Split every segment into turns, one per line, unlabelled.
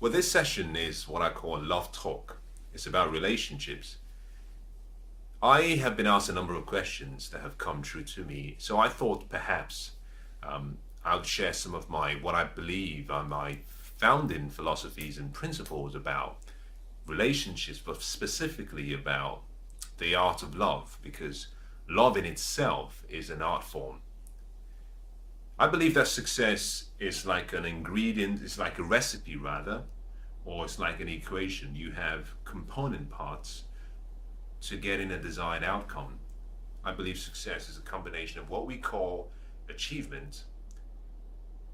Well, this session is what I call love talk. It's about relationships. I have been asked a number of questions that have come true to me, so I thought perhaps I'll share some of my what I believe are my founding philosophies and principles about relationships, but specifically about the art of love, because love in itself is an art form. I believe that success is like an ingredient, it's like a recipe rather, or it's like an equation. You have component parts to getting a desired outcome. I believe success is a combination of what we call achievement,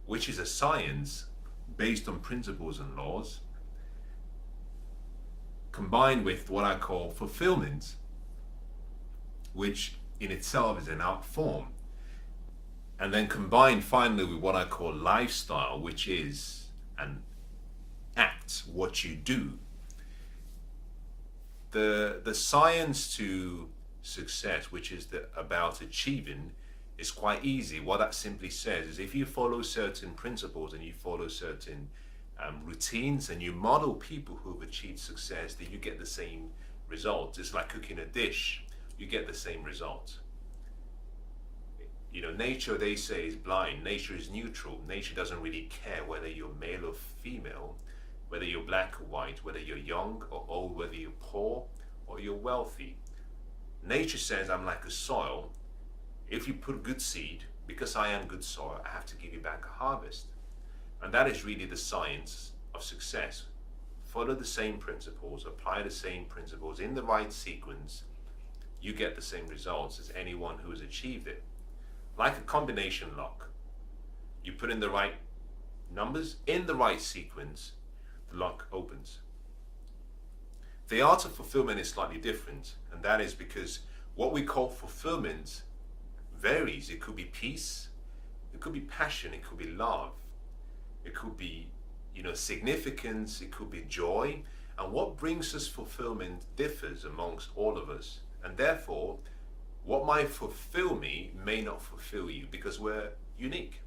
which is a science based on principles and laws, combined with what I call fulfillment, which in itself is an art form, and then combined finally with what I call lifestyle, which is an act, what you do. The science to success, which is about achieving, is quite easy. What that simply says is if you follow certain principles and you follow certain routines and you model people who've achieved success, then you get the same results. It's like cooking a dish, you get the same result. You know, nature, they say, is blind. Nature is neutral. Nature doesn't really care whether you're male or female, whether you're black or white, whether you're young or old, whether you're poor or you're wealthy. Nature says, I'm like a soil. If you put good seed, because I am good soil, I have to give you back a harvest. And that is really the science of success. Follow the same principles, apply the same principles in the right sequence, you get the same results as anyone who has achieved it. Like a combination lock. You put in the right numbers, in the right sequence, the lock opens. The art of fulfillment is slightly different, and that is because what we call fulfillment varies. It could be peace, it could be passion, it could be love, it could be, significance, it could be joy. And what brings us fulfillment differs amongst all of us. And therefore, what might fulfill me may not fulfill you because we're unique.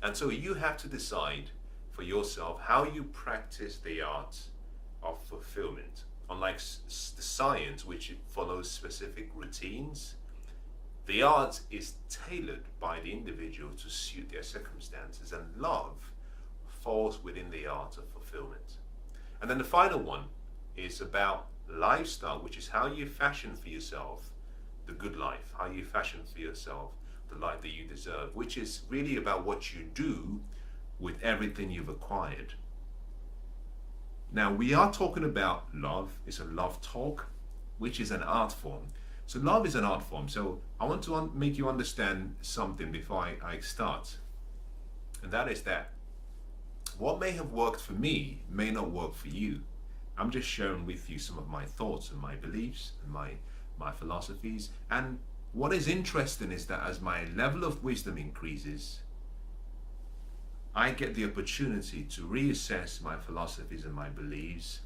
And so you have to decide for yourself how you practice the art of fulfillment. Unlike the science, which follows specific routines, the art is tailored by the individual to suit their circumstances, and love falls within the art of fulfillment. And then the final one is about lifestyle, which is how you fashion for yourself the good life, how you fashion for yourself the life that you deserve, which is really about what you do with everything you've acquired. Now, we are talking about love. It's a love talk, which is an art form. So love is an art form. So I want to make you understand something before I start. And that is that what may have worked for me may not work for you. I'm just sharing with you some of my thoughts and my beliefs and my philosophies. And what is interesting is that as my level of wisdom increases, I get the opportunity to reassess my philosophies and my beliefs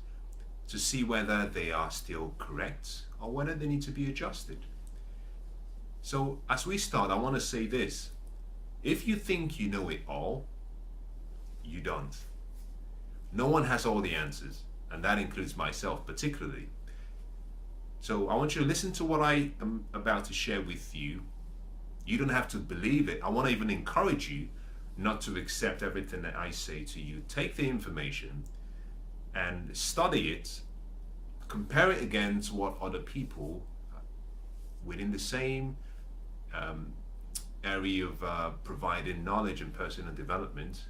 to see whether they are still correct or whether they need to be adjusted. So as we start, I want to say this. If you think you know it all, you don't. No one has all the answers, and that includes myself particularly. So I want you to listen to what I am about to share with you. You don't have to believe it. I want to even encourage you not to accept everything that I say to you. Take the information and study it, compare it against what other people within the same area of providing knowledge and personal development,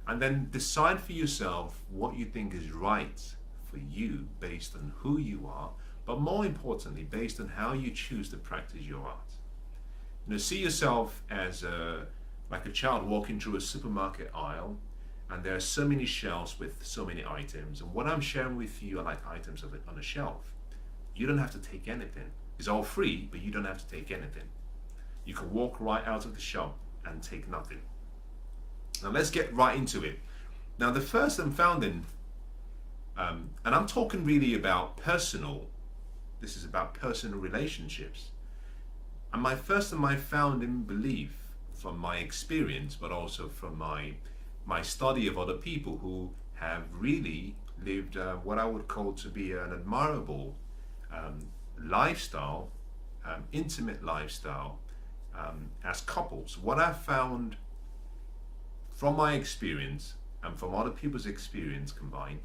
and then decide for yourself what you think is right for you based on who you are, but more importantly, based on how you choose to practice your art. See yourself as like a child walking through a supermarket aisle, and there are so many shelves with so many items, and what I'm sharing with you are like items on a shelf. You don't have to take anything. It's all free, but you don't have to take anything. You can walk right out of the shop and take nothing. Now let's get right into it. Now the first and founding, and I'm talking really about this is about personal relationships. And my first and my founding belief from my experience, but also from my study of other people who have really lived what I would call to be an admirable lifestyle, intimate lifestyle as couples. What I've found from my experience and from other people's experience combined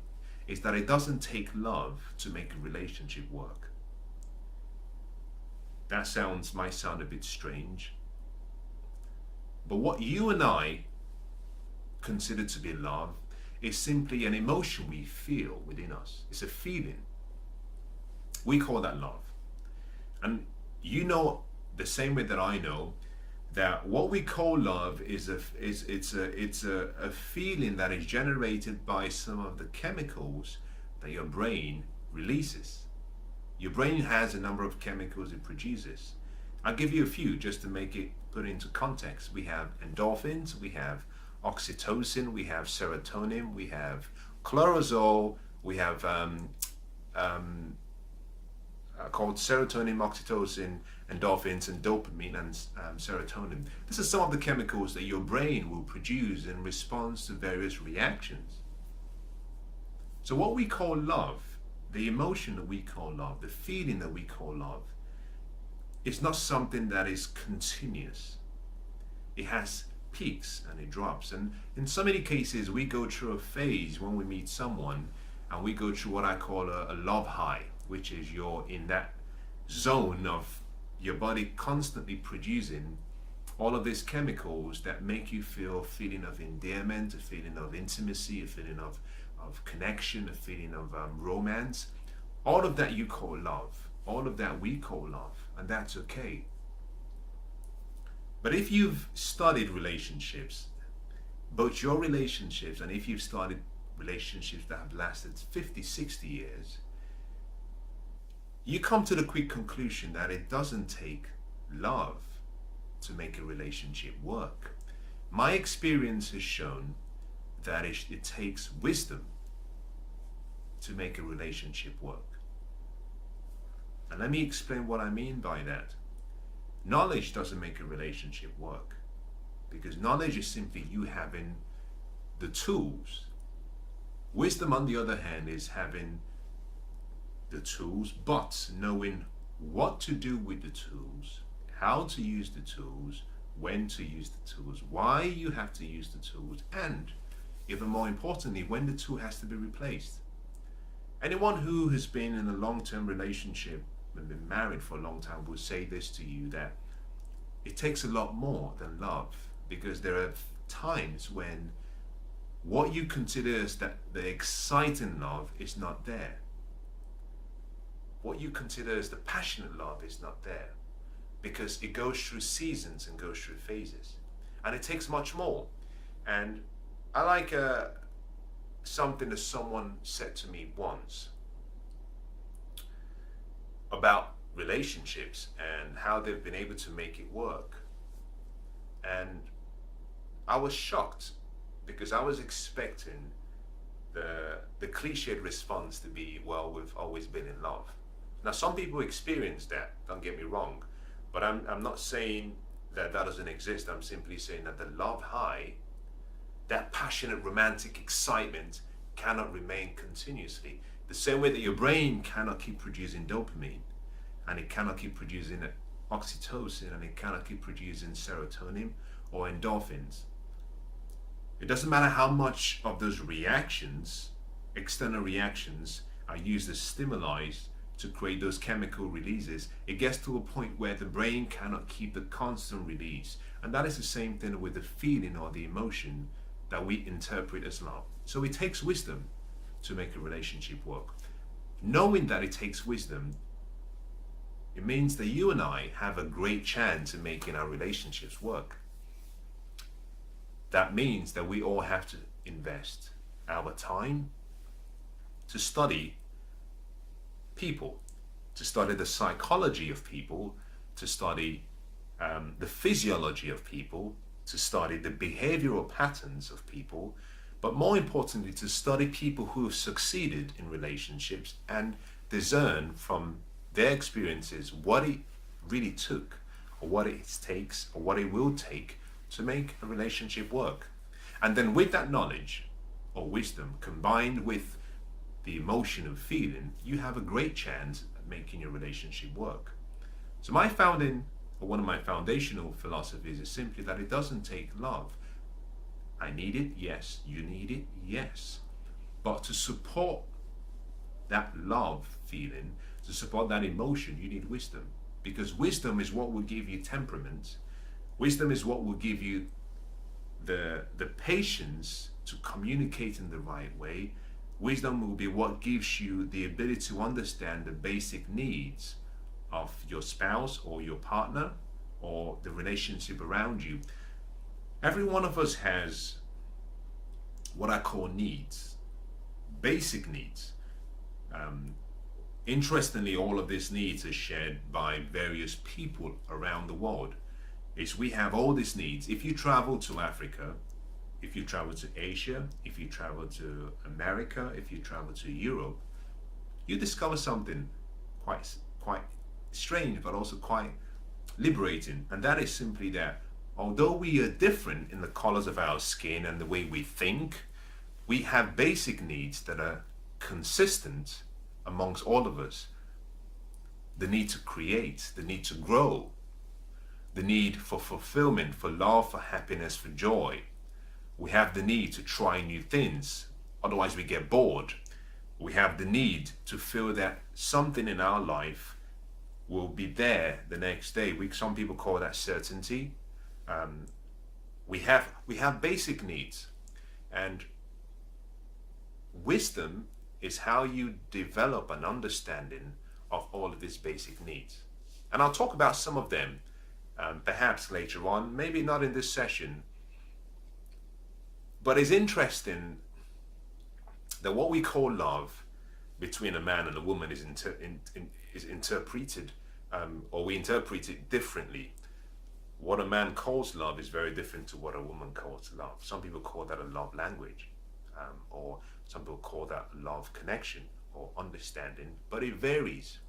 is that it doesn't take love to make a relationship work. That might sound a bit strange, but what you and I consider to be love is simply an emotion we feel within us. It's a feeling. We call that love. And you know the same way that I know that what we call love is a feeling that is generated by some of the chemicals that your brain releases. Your brain has a number of chemicals it produces. I'll give you a few just to make it put into context. We have endorphins, we have oxytocin, we have serotonin, we have cortisol, we have called serotonin, oxytocin, endorphins, and dopamine and serotonin. This is some of the chemicals that your brain will produce in response to various reactions. So what we call love, the emotion that we call love, the feeling that we call love, it's not something that is continuous. It has peaks and it drops. And in so many cases, we go through a phase when we meet someone and we go through what I call a love high, which is you're in that zone of your body constantly producing all of these chemicals that make you feel a feeling of endearment, a feeling of intimacy, a feeling of connection, a feeling of romance. All of that you call love. All of that we call love. And that's okay. But if you've studied relationships, both your relationships and if you've started relationships that have lasted 50, 60 years, you come to the quick conclusion that it doesn't take love to make a relationship work. My experience has shown that it takes wisdom to make a relationship work. And let me explain what I mean by that. Knowledge doesn't make a relationship work, because knowledge is simply you having the tools. Wisdom, on the other hand, is having the tools, but knowing what to do with the tools, how to use the tools, when to use the tools, why you have to use the tools, and even more importantly, when the tool has to be replaced. Anyone who has been in a long-term relationship and been married for a long time will say this to you, that it takes a lot more than love, because there are times when what you consider as the exciting love is not there. What you consider as the passionate love is not there, because it goes through seasons and goes through phases, and it takes much more. And I like something that someone said to me once about relationships and how they've been able to make it work. And I was shocked, because I was expecting the cliched response to be, well, we've always been in love. Now, some people experience that, don't get me wrong, but I'm not saying that doesn't exist. I'm simply saying that the love high, that passionate romantic excitement, cannot remain continuously. The same way that your brain cannot keep producing dopamine, and it cannot keep producing oxytocin, and it cannot keep producing serotonin or endorphins. It doesn't matter how much of those reactions, external reactions, are used as stimuli to create those chemical releases. It gets to a point where the brain cannot keep the constant release. And that is the same thing with the feeling or the emotion that we interpret as love. So it takes wisdom to make a relationship work. Knowing that it takes wisdom, it means that you and I have a great chance in making our relationships work. That means that we all have to invest our time to study people, to study the psychology of people, to study the physiology of people, to study the behavioral patterns of people, but more importantly, to study people who have succeeded in relationships and discern from their experiences what it really took, or what it takes, or what it will take to make a relationship work. And then with that knowledge, or wisdom combined with the emotion of feeling, you have a great chance at making your relationship work. So my founding, or one of my foundational philosophies, is simply that it doesn't take love. I need it, yes. You need it, yes. But to support that love feeling, to support that emotion, you need wisdom. Because wisdom is what will give you temperament. Wisdom is what will give you the patience to communicate in the right way. Wisdom will be what gives you the ability to understand the basic needs of your spouse or your partner or the relationship around you. Every one of us has what I call needs, basic needs. Interestingly, all of these needs are shared by various people around the world. We have all these needs. If you travel to Africa, if you travel to Asia, if you travel to America, if you travel to Europe, you discover something quite strange, but also quite liberating. And that is simply that although we are different in the colors of our skin and the way we think, we have basic needs that are consistent amongst all of us. The need to create, the need to grow, the need for fulfillment, for love, for happiness, for joy. We have the need to try new things, otherwise we get bored. We have the need to feel that something in our life will be there the next day. Some people call that certainty. We have basic needs, and wisdom is how you develop an understanding of all of these basic needs. And I'll talk about some of them perhaps later on, maybe not in this session. But it's interesting that what we call love between a man and a woman is interpreted, or we interpret it differently. What a man calls love is very different to what a woman calls love. Some people call that a love language, or some people call that love connection or understanding, but it varies.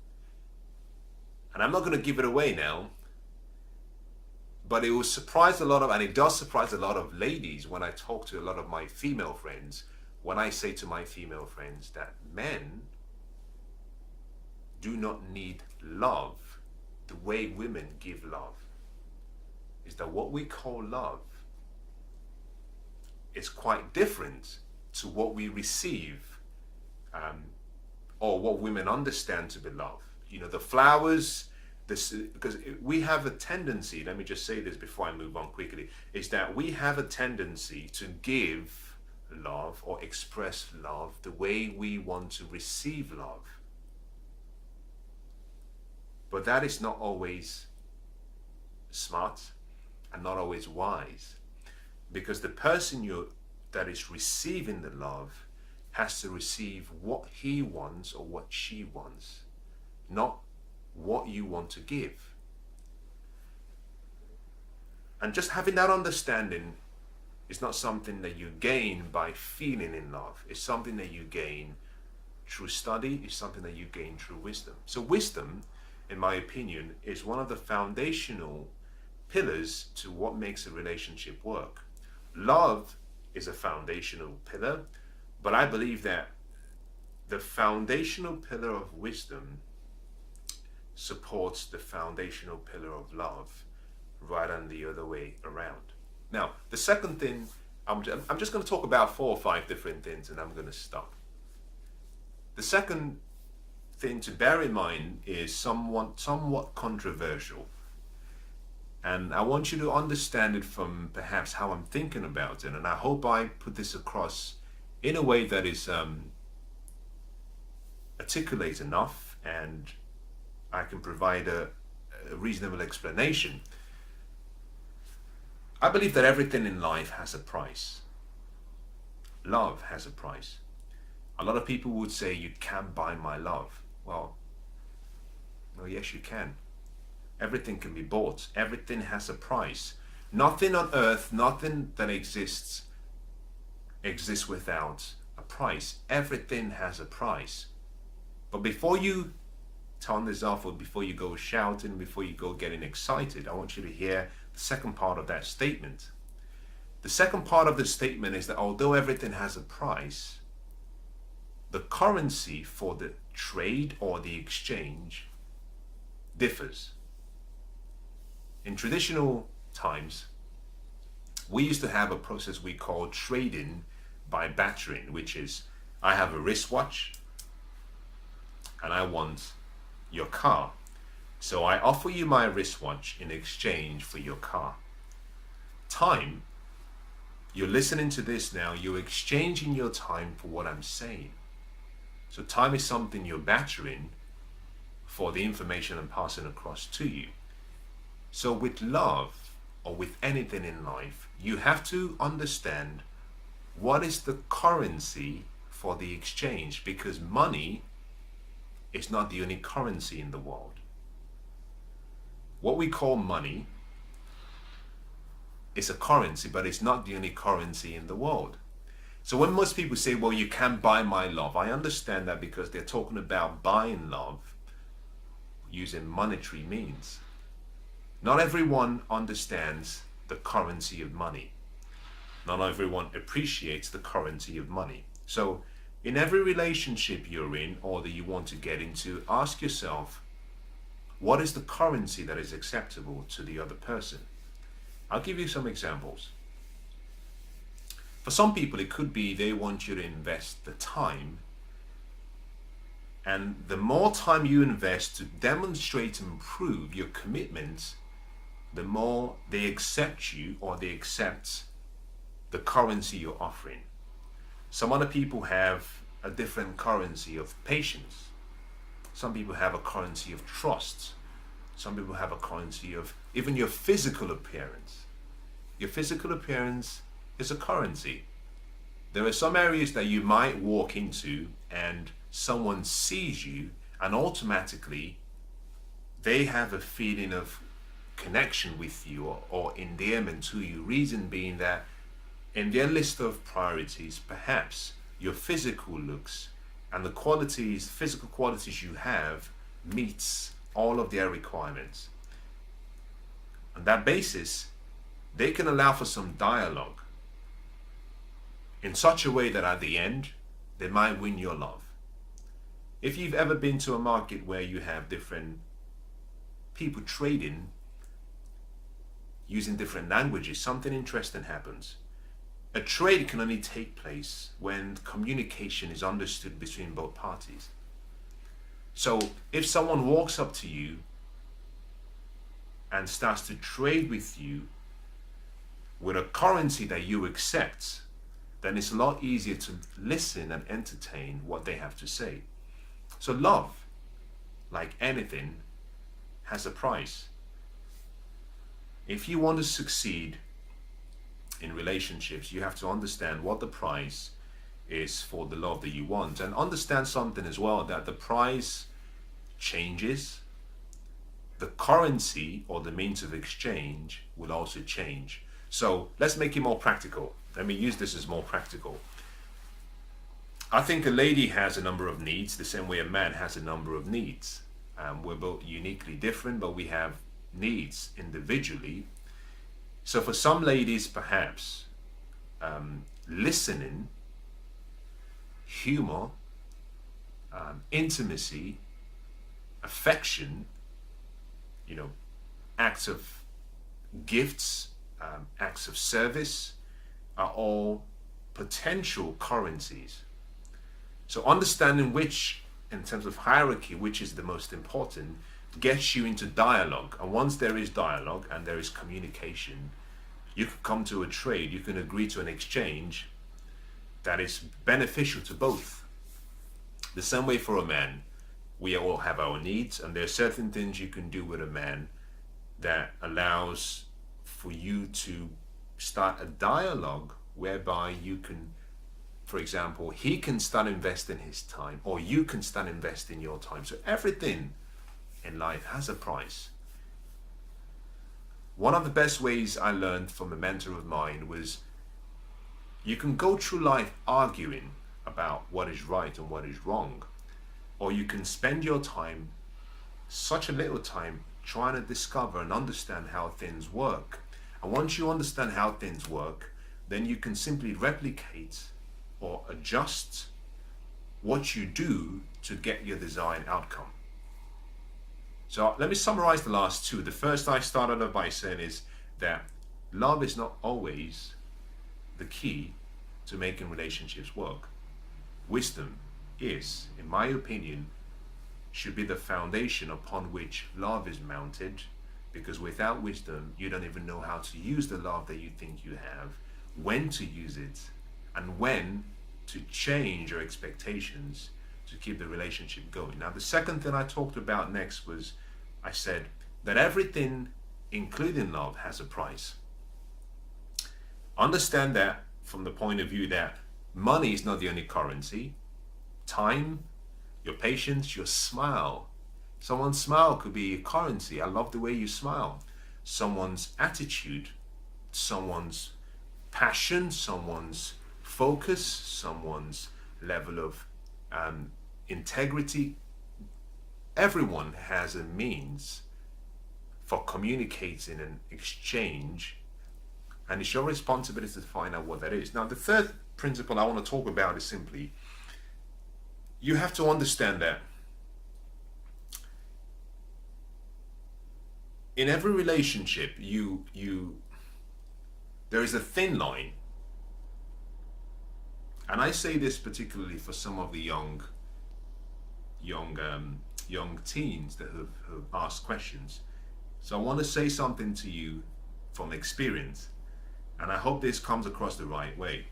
And I'm not going to give it away now, but it will surprise a lot of, and it does surprise a lot of ladies when I talk to a lot of my female friends, when I say to my female friends that men do not need love the way women give love. Is that what we call love is quite different to what we receive, or what women understand to be love. You know, the flowers, because we have a tendency, let me just say this before I move on quickly, is that we have a tendency to give love or express love the way we want to receive love. But that is not always smart and not always wise, because the person that is receiving the love has to receive what he wants or what she wants, not what you want to give. And just having that understanding is not something that you gain by feeling in love. It's something that you gain through study. It's something that you gain through wisdom. So wisdom, in my opinion, is one of the foundational pillars to what makes a relationship work. Love is a foundational pillar, but I believe that the foundational pillar of wisdom supports the foundational pillar of love rather than the other way around. Now, the second thing, I'm just going to talk about 4 or 5 different things and I'm going to stop. The second thing to bear in mind is somewhat controversial. And I want you to understand it from perhaps how I'm thinking about it. And I hope I put this across in a way that is articulate enough and I can provide a reasonable explanation. I believe that everything in life has a price. Love has a price. A lot of people would say, you can't buy my love. Well, yes, you can. Everything can be bought. Everything has a price. Nothing on earth, nothing that exists without a price. Everything has a price. But before you turn this off, or before you go shouting, before you go getting excited, I want you to hear the second part of that statement. The second part of the statement is that although everything has a price, the currency for the trade or the exchange differs. In traditional times, we used to have a process we call trading by bartering, which is I have a wristwatch and I want your car. So I offer you my wristwatch in exchange for your car. Time, you're listening to this now, you're exchanging your time for what I'm saying. So time is something you're bartering for the information I'm passing across to you. So with love or with anything in life, you have to understand what is the currency for the exchange, because money is not the only currency in the world. What we call money is a currency, but it's not the only currency in the world. So when most people say, well, you can't buy my love, I understand that because they're talking about buying love using monetary means. Not everyone understands the currency of money. Not everyone appreciates the currency of money. So in every relationship you're in or that you want to get into, ask yourself, what is the currency that is acceptable to the other person? I'll give you some examples. For some people, it could be they want you to invest the time. And the more time you invest to demonstrate and prove your commitment, the more they accept you or they accept the currency you're offering. Some other people have a different currency of patience. Some people have a currency of trust. Some people have a currency of even your physical appearance. Your physical appearance is a currency. There are some areas that you might walk into and someone sees you and automatically they have a feeling of connection with you or endearment to you. Reason being that in their list of priorities, perhaps your physical looks and the qualities, physical qualities you have meets all of their requirements. On that basis, they can allow for some dialogue in such a way that at the end, they might win your love. If you've ever been to a market where you have different people trading using different languages, something interesting happens. A trade can only take place when communication is understood between both parties. So if someone walks up to you and starts to trade with you with a currency that you accept, then it's a lot easier to listen and entertain what they have to say. So love, like anything, has a price. If you want to succeed in relationships, you have to understand what the price is for the love that you want, and understand something as well, that the price changes. The currency or the means of exchange will also change. So let's make it more practical. Let me use this as more practical. I think a lady has a number of needs the same way a man has a number of needs. We're both uniquely different, but we have needs individually. So for some ladies, perhaps listening, humor, intimacy, affection, acts of gifts, acts of service are all potential currencies. So understanding which, in terms of hierarchy, which is the most important, gets you into dialogue. And once there is dialogue and there is communication, you can come to a trade, you can agree to an exchange that is beneficial to both. The same way for a man, we all have our needs, and there are certain things you can do with a man that allows for you to start a dialogue whereby you can, for example, he can start investing his time or you can start investing your time. So everything in life has a price. One of the best ways I learned from a mentor of mine was you can go through life arguing about what is right and what is wrong, or you can spend your time, such a little time, trying to discover and understand how things work. And once you understand how things work, then you can simply replicate or adjust what you do to get your desired outcome. So let me summarize the last two. The first I started off by saying is that love is not always the key to making relationships work. Wisdom is, in my opinion, should be the foundation upon which love is mounted, because without wisdom, you don't even know how to use the love that you think you have, when to use it, and when to change your expectations to keep the relationship going. Now, the second thing I talked about next was, I said that everything, including love, has a price. Understand that from the point of view that money is not the only currency. Time, your patience, your smile. Someone's smile could be a currency. I love the way you smile. Someone's attitude, someone's passion, someone's focus, someone's level of integrity. Everyone has a means for communicating and exchange, and it's your responsibility to find out what that is. Now, the third principle I want to talk about is simply, you have to understand that in every relationship, there is a thin line. And I say this particularly for some of the young teens that have asked questions. So I want to say something to you from experience, and I hope this comes across the right way.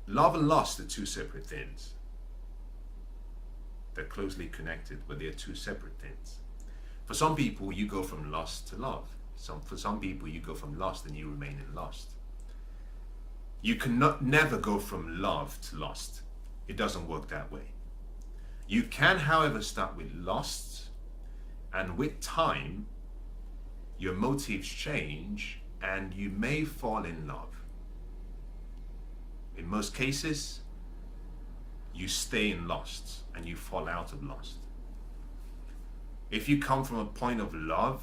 Love and lust are two separate things. They're closely connected, but they're two separate things. For some people, you go from lust to love. For some people, you go from lust and you remain in lust. You cannot never go from love to lust. It doesn't work that way. You can, however, start with lust, and with time, your motives change and you may fall in love. In most cases, you stay in lust and you fall out of lust. If you come from a point of love,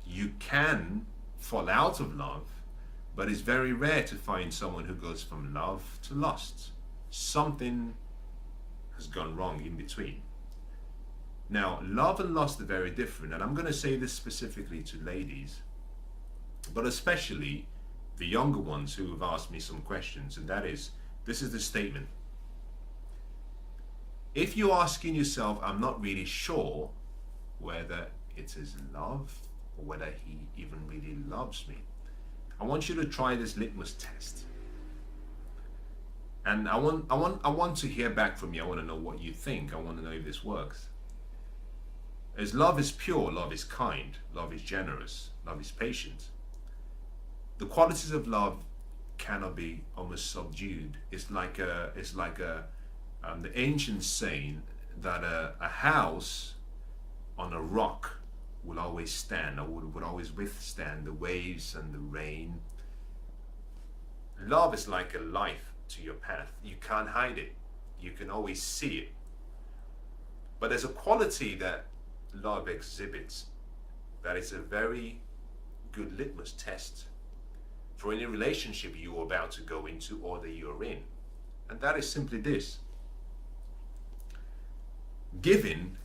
you can fall out of love, but it's very rare to find someone who goes from love to lust. Something has gone wrong in between. Now, love and lust are very different, and I'm going to say this specifically to ladies, but especially the younger ones who have asked me some questions, and that is, this is the statement. If you're asking yourself, I'm not really sure whether it is love or whether he even really loves me, I want you to try this litmus test. And I want to hear back from you. I want to know what you think. I want to know if this works. As love is pure, love is kind, love is generous, love is patient. The qualities of love cannot be almost subdued. It's like the ancient saying that a house on a rock will always stand, or would always withstand the waves and the rain. Love is like a light to your path. You can't hide it. You can always see it. But there's a quality that love exhibits that is a very good litmus test for any relationship you're about to go into or that you're in. And that is simply this. Giving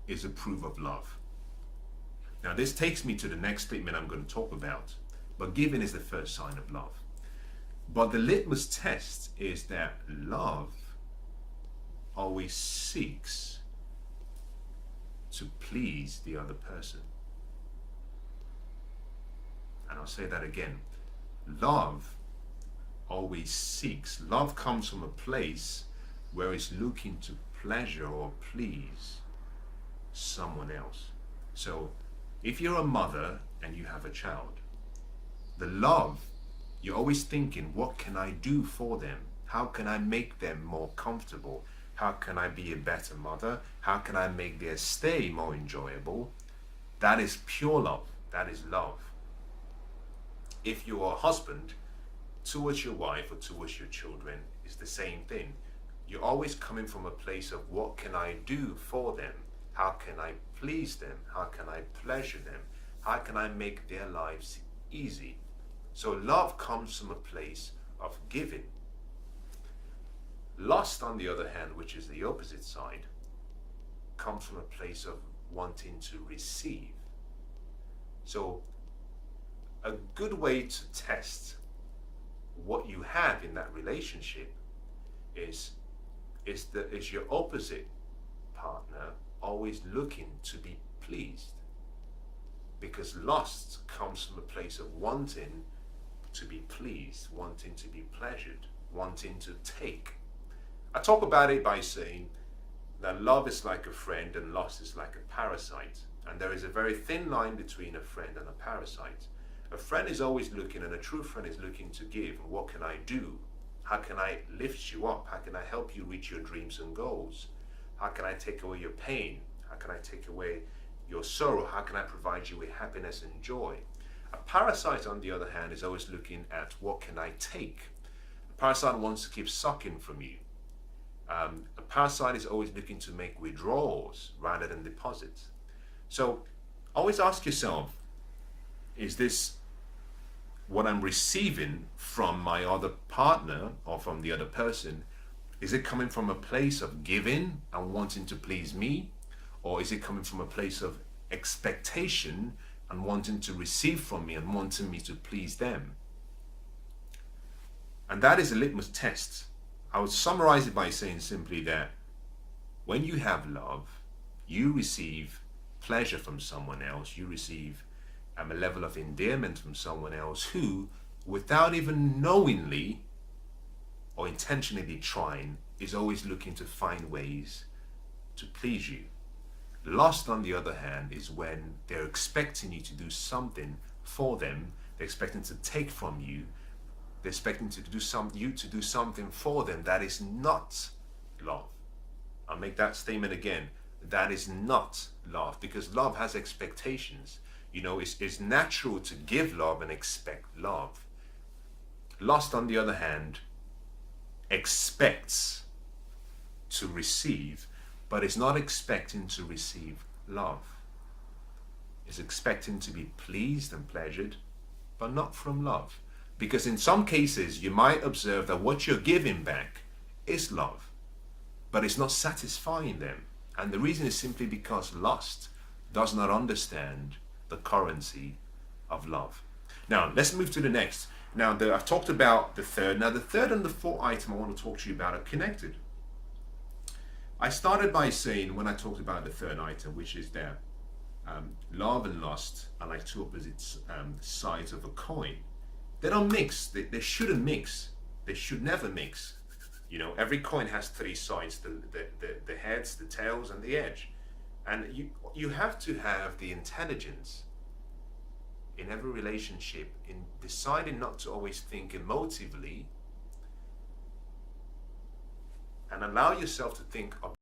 is a proof of love. Now, this takes me to the next statement I'm going to talk about. But giving is the first sign of love. But the litmus test is that love always seeks to please the other person. And I'll say that again. Love always seeks. Love comes from a place where it's looking to pleasure or please someone else. So if you're a mother and you have a child, the love, you're always thinking, what can I do for them? How can I make them more comfortable? How can I be a better mother? How can I make their stay more enjoyable? That is pure love. That is love. If you are a husband, towards your wife or towards your children, is the same thing. You're always coming from a place of what can I do for them? How can I please them? How can I pleasure them? How can I make their lives easy? So love comes from a place of giving. Lust, on the other hand, which is the opposite side, comes from a place of wanting to receive. So a good way to test what you have in that relationship is your opposite partner always looking to be pleased? Because lust comes from a place of wanting to be pleased, wanting to be pleasured, wanting to take. I talk about it by saying that love is like a friend and lust is like a parasite. And there is a very thin line between a friend and a parasite. A friend is always looking, and a true friend is looking to give. What can I do? How can I lift you up? How can I help you reach your dreams and goals? How can I take away your pain? How can I take away your sorrow? How can I provide you with happiness and joy? A parasite, on the other hand, is always looking at what can I take? A parasite wants to keep sucking from you. A parasite is always looking to make withdrawals rather than deposits. So always ask yourself, is this what I'm receiving from my other partner or from the other person? Is it coming from a place of giving and wanting to please me? Or is it coming from a place of expectation and wanting to receive from me and wanting me to please them? And that is a litmus test. I would summarize it by saying simply that when you have love, you receive pleasure from someone else, you receive a level of endearment from someone else who, without even knowingly or intentionally trying, is always looking to find ways to please you. Lust, on the other hand, is when they're expecting you to do something for them, they're expecting to take from you, they're expecting you to do something for them. That is not love. I'll make that statement again. That is not love, because love has expectations. You know, it's natural to give love and expect love. Lust, on the other hand, expects to receive, but is not expecting to receive love. It's expecting to be pleased and pleasured, but not from love. Because in some cases, you might observe that what you're giving back is love, but it's not satisfying them. And the reason is simply because lust does not understand the currency of love. Now, let's move to the next. Now, I've talked about the third. Now, the third and the fourth item I want to talk to you about are connected. I started by saying, when I talked about the third item, which is that love and lust are like two opposite sides of a coin. They don't mix. They shouldn't mix. They should never mix. You know, every coin has three sides, the heads, the tails, and the edge. And you have to have the intelligence in every relationship in deciding not to always think emotively and allow yourself to think